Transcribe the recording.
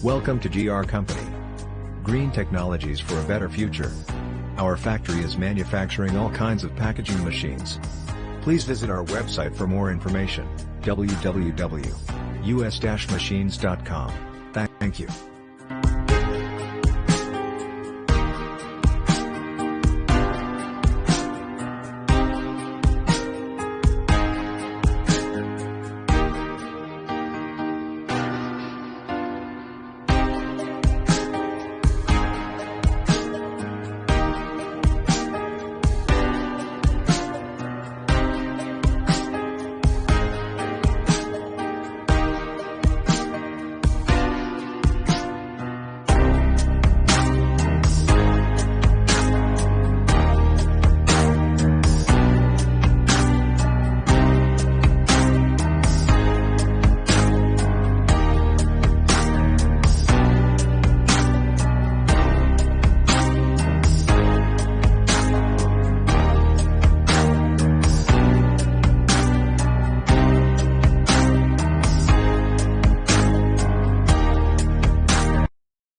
Welcome to GR Company. Green technologies for a better future. Our factory is manufacturing all kinds of packaging machines. Please visit our website for more information, www.us-machines.com. Thank you.